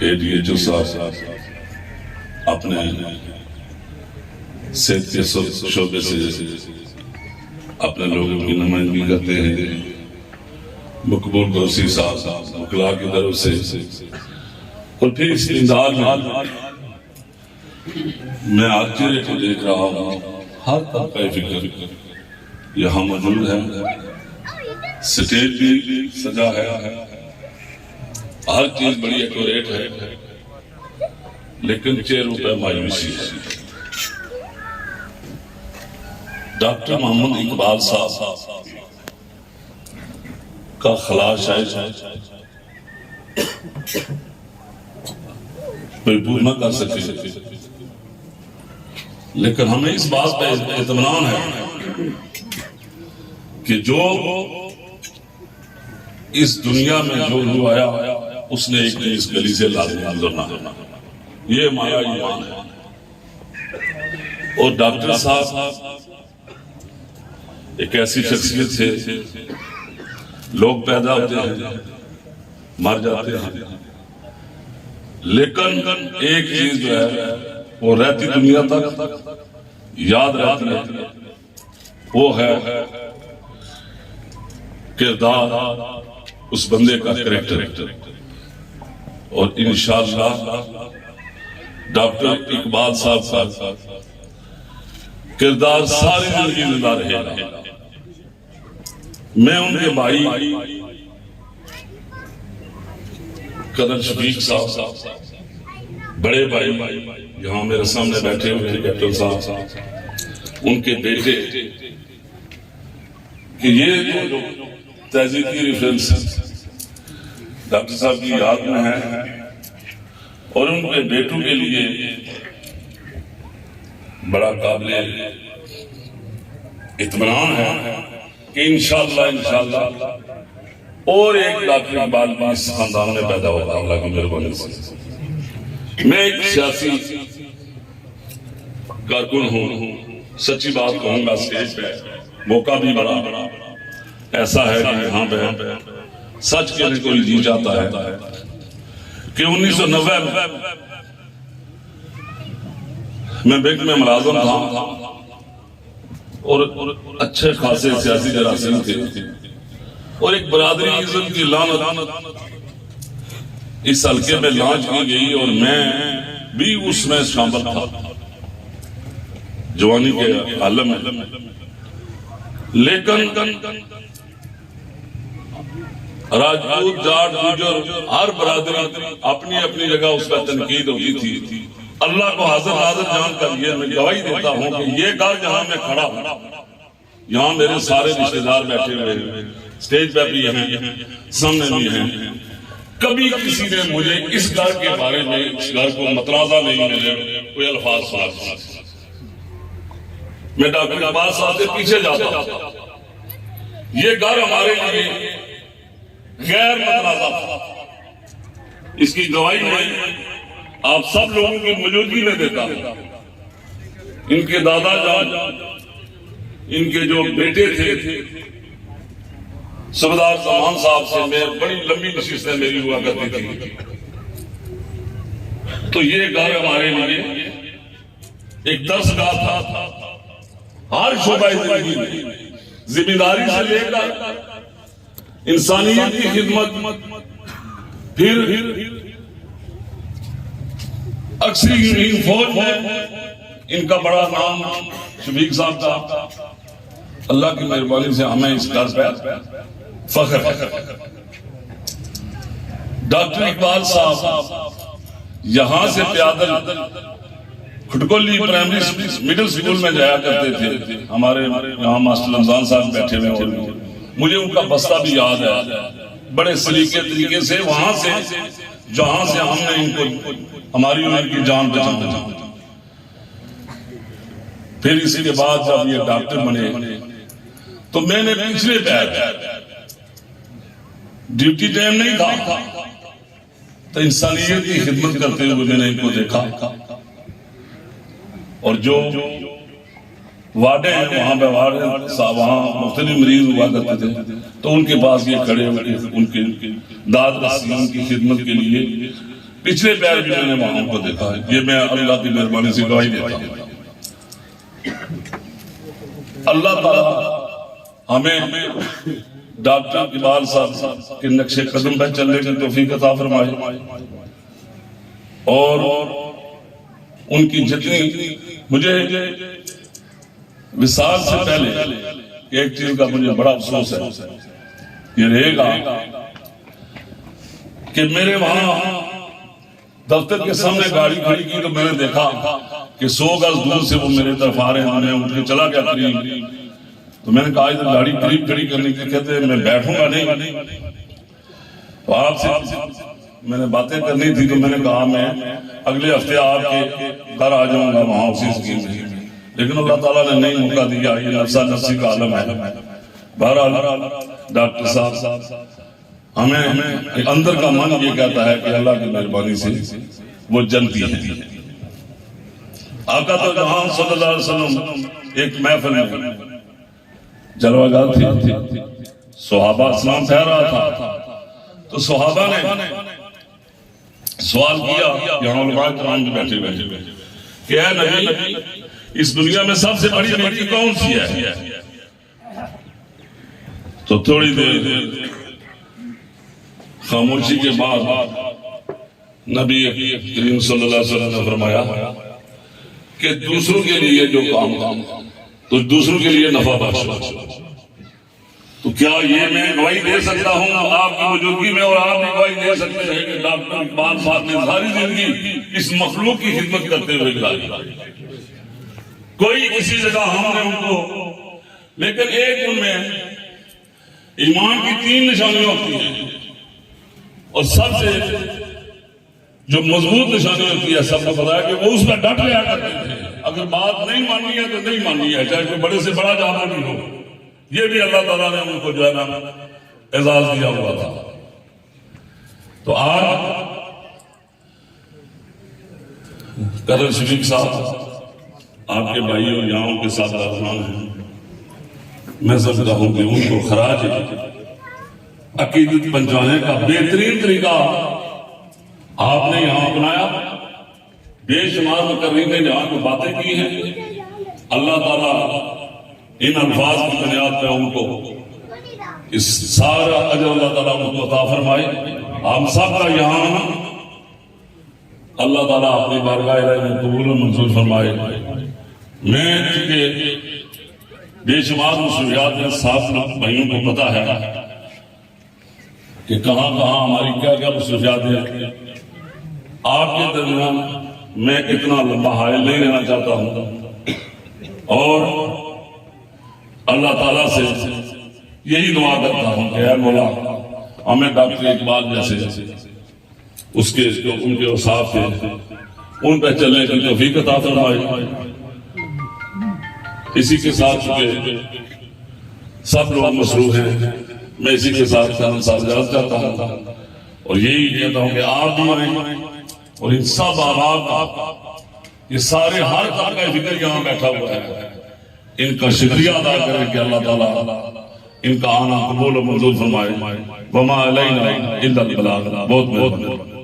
ADHO صاحب اپنے صحت کے شعبے سے اپنے لوگوں کی نمائندگی کرتے ہیں، مقبول گوسی صاحب وکلاء کی طرف سے، اور پھر اس انداز میں آج چہرے کو دیکھ رہا ہوں، ہر طبقہ فکر یہاں موجود ہے، سٹیج بھی سجا ہے، ہر چیز بڑی ایکوریٹ ہے، لیکن چہروں پہ مایوسی ہے۔ ڈاکٹر محمد اقبال صاحب کا خلا شاید کوئی پور نہ کر سکے، لیکن ہمیں اس بات پہ اطمینان ہے کہ جو اس دنیا میں جو آیا اس نے ایک اس گلی سے لازمی گزرنا، یہ ہمارا ایمان ہے۔ اور ڈاکٹر صاحب ایک ایسی شخصیت ہے، لوگ پیدا ہوتے ہیں مر جاتے ہیں، لیکن ایک چیز جو ہے وہ رہتی دنیا تک یاد رہتی ہے، وہ ہے کردار اس بندے کا کریکٹر۔ اور انشاءاللہ ڈاکٹر اقبال صاحب کا کردار ساری زندگی زندہ رہے گا۔ میں ان کے بھائی قدر شفیق صاحب، بڑے بھائی یہاں میرے سامنے بیٹھے ہوئے ہیں کیپٹن صاحب، ان کے بیٹے، کہ یہ جو تہذیب کی ریفرنس ڈاکٹر صاحب کی یاد میں ہے، اور ان کے بیٹوں کے لیے بڑا قابل اطمینان ہے کہ انشاءاللہ اور ایک ڈاکٹر اقبال بھی اس خاندان میں پیدا ہوگا اللہ کی مہربانی سے۔ میں ایک سیاسی کارکن ہوں، سچی بات کہوں گا، اسٹیج پہ موقع بھی بڑا ایسا ہے کہ یہاں پہ سچ کہنے کو جی جاتا ہے کہ 1990 میں بینک میں ملازم تھا، اور اچھے خاصے سیاسی جراثیم تھے، اور ایک برادری ازم کی لعنت اس حلقے میں لانچ کی گئی، اور میں بھی اس میں شامل تھا جوانی کے عالم میں۔ لیکن راجپوت، جاٹ، گجر، ہر برادری اپنی اپنی جگہ اس کا تنقید ہوتی تھی۔ اللہ کو حاضر ناظر جان کر یہ میں گواہی دیتا ہوں کہ یہ گھر جہاں میں کھڑا ہوں، یہاں میرے سارے رشتہ دار بیٹھے ہوئے ہیں، سٹیج پہ بھی ہیں، سامنے بھی ہیں، کبھی کسی نے مجھے اس گھر کے بارے میں، اس گھر کو متنازع نہیں ملے کوئی الفاظ سنا۔ میں ڈاکٹر اقبال صاحب سے پیچھے جاتا ہوں، یہ گھر ہمارے لیے غیر متنازع تھا، اس کی گواہی میں آپ سب لوگوں کی موجودگی میں دیتا ہوں۔ ان کے دادا جان، ان کے جو بیٹے تھے صفدار زمان صاحب سے میں بڑی لمبی نشستیں میری ہوا کرتی تھی، تو یہ گھر ہمارے لیے ایک درس گاہ تھا، ہر شعبہ زندگی میں ذمہ داری سے لے کر انسانیت کی خدمت، پھر اکثر یونین فوج میں ان کا بڑا نام شفیق صاحب کا، اللہ کی مہربانی سے ہمیں اس گھر پہ فخر ہے۔ ڈاکٹر اقبال صاحب یہاں سے پیادل کھٹکولی پرائمری مڈل سکول میں جایا کرتے تھے، ہمارے یہاں ماسٹر رمضان صاحب بیٹھے ہوئے، اور مجھے ان کا بستہ بھی یاد ہے، بڑے سلیقے طریقے سے وہاں سے جہاں سے ہم نے ان کو ہماری اور ان کی جان بچانا۔ پھر اسی کے بعد جب یہ ڈاکٹر بنے تو میں نے پچھلے پیر ڈیوٹی ٹائم نہیں تھا، تو انسانیت کی خدمت کرتے ہوئے میں نے ان کو دیکھا، اور جو وارڈیں ہیں وہاں پہ وہاں مختلف مریض ہوا کرتے تھے، تو ان کے پاس یہ کھڑے ہوئے ان کے داد رسیوں کی خدمت کے لیے پچھلے پیر بھی میں نے وہاں کو دیکھا ہے. یہ میں اللہ کی مہربانی سے گواہی دیتا ہوں. اللہ تعالیٰ ہمیں ڈاکٹر اقبال صاحب کے نقش قدم پہ چلنے کی توفیق عطا فرمائے اور ان کی جتنی مجھے وصال سے پہلے ایک چیز کا مجھے بڑا افسوس ہے یہ رہے گا کہ میرے وہاں دفتر کے سامنے گاڑی کھڑی کی تو میں نے دیکھا کہ 100 گز دور سے وہ میرے طرف آ رہے ہیں. میں اٹھ کے چلا گیا قریب تو میں نے کہا ادھر گاڑی قریب کھڑی کرنے کی. کہتے ہیں میں بیٹھوں گا نہیں. تو آپ سے میں نے باتیں کرنی تھی تو میں نے کہا میں اگلے ہفتے آپ کے گھر آ جاؤں گا وہاں اسی اسکیم میں. لیکن اللہ تعالیٰ نے نہیں موقع دیا. یہ نفسا نفسی کا عالم ہے. بہرحال ڈاکٹر صاحب ہمیں اندر کا من یہ کہتا ہے کہ اللہ کی مہربانی سے وہ جنتی ہے. آقا تو جہاں صلی اللہ علیہ وسلم ایک محفل میں جلوہ گاہ تھی. صحابہ اسلام پھیر رہا تھا تو صحابہ نے سوال کیا یہاں علماء کرام جو بیٹھے کہ اے نبی اس دنیا میں سب سے بڑی نیکی کون سی ہے؟ تو تھوڑی دیر خاموشی کے بعد نبی کریم صلی اللہ علیہ وسلم نے فرمایا کہ دوسروں کے لیے جو کام تو دوسروں کے لیے نفع بخش. تو کیا یہ میں گواہی دے سکتا ہوں آپ کی بزرگی میں اور آپ بھی گواہی دے سکتے ہیں کہ ڈاکٹر اقبال صاحب نے ساری زندگی اس مخلوق کی خدمت کرتے ہوئے گزاری. کوئی کسی جگہ ہم نے ان کو لیکن ایک ان میں ایمان کی 3 نشانیاں ہوتی ہیں اور سب سے جو مضبوط نشانی ہوتی ہے سب کو پتا ہے کہ وہ اس میں ڈٹ لیا کرتے تھے. اگر بات نہیں ماننی ہے تو نہیں ماننی ہے چاہے کوئی بڑے سے بڑا جانور بھی ہو. یہ بھی اللہ تعالیٰ نے ان کو جو ہے نا اعزاز دیا ہوا تھا. تو آج قدر شفیق صاحب آپ کے بھائی اور یہاں ان کے ساتھ رہنما ہیں. میں سمجھتا ہوں کہ ان کو خراج عقیدت پہنچانے کا بہترین طریقہ آپ نے یہاں اپنایا. بے شمار مقررین نے جہاں کو باتیں کی ہیں اللہ تعالیٰ ان الفاظ کی بنیاد پہ ان کو اس سارا اجر اللہ تعالیٰ ان کو عطا فرمائے. ہم سب کا یہاں اللہ تعالیٰ اپنی بارگاہ الہی میں قبول و منظور فرمائے. میں چونکہ بے شمار مصروفیات میں صاحب بھائیوں کو پتا ہے کہ کہاں کہاں ہماری کیا کیا مصروفیات ہیں. آپ کے درمیان میں اتنا لمبا حائل نہیں رہنا چاہتا ہوں اور اللہ تعالیٰ سے یہی دعا کرتا ہوں کہ اے مولا ہمیں ڈاکٹر اقبال جیسے اس کے جو ان کے اوصاف تھے ان پہ چلنے کی توفیق عطا فرمائے. اسی کے ساتھ چونکہ سب لوگ مصروف ہیں میں اسی کے ساتھ اجازت چاہتا ہوں اور یہی کہتا ہوں کہ آپ بھی آئیں اور ان سب آپ یہ سارے ہر طرح کا فکر یہاں بیٹھا ہوا ہے ان کا شکریہ ادا کریں کہ اللہ تعالیٰ ان کا آنا قبول و منظور فرمائے. وما علینا الا البلاغ. بہت بہت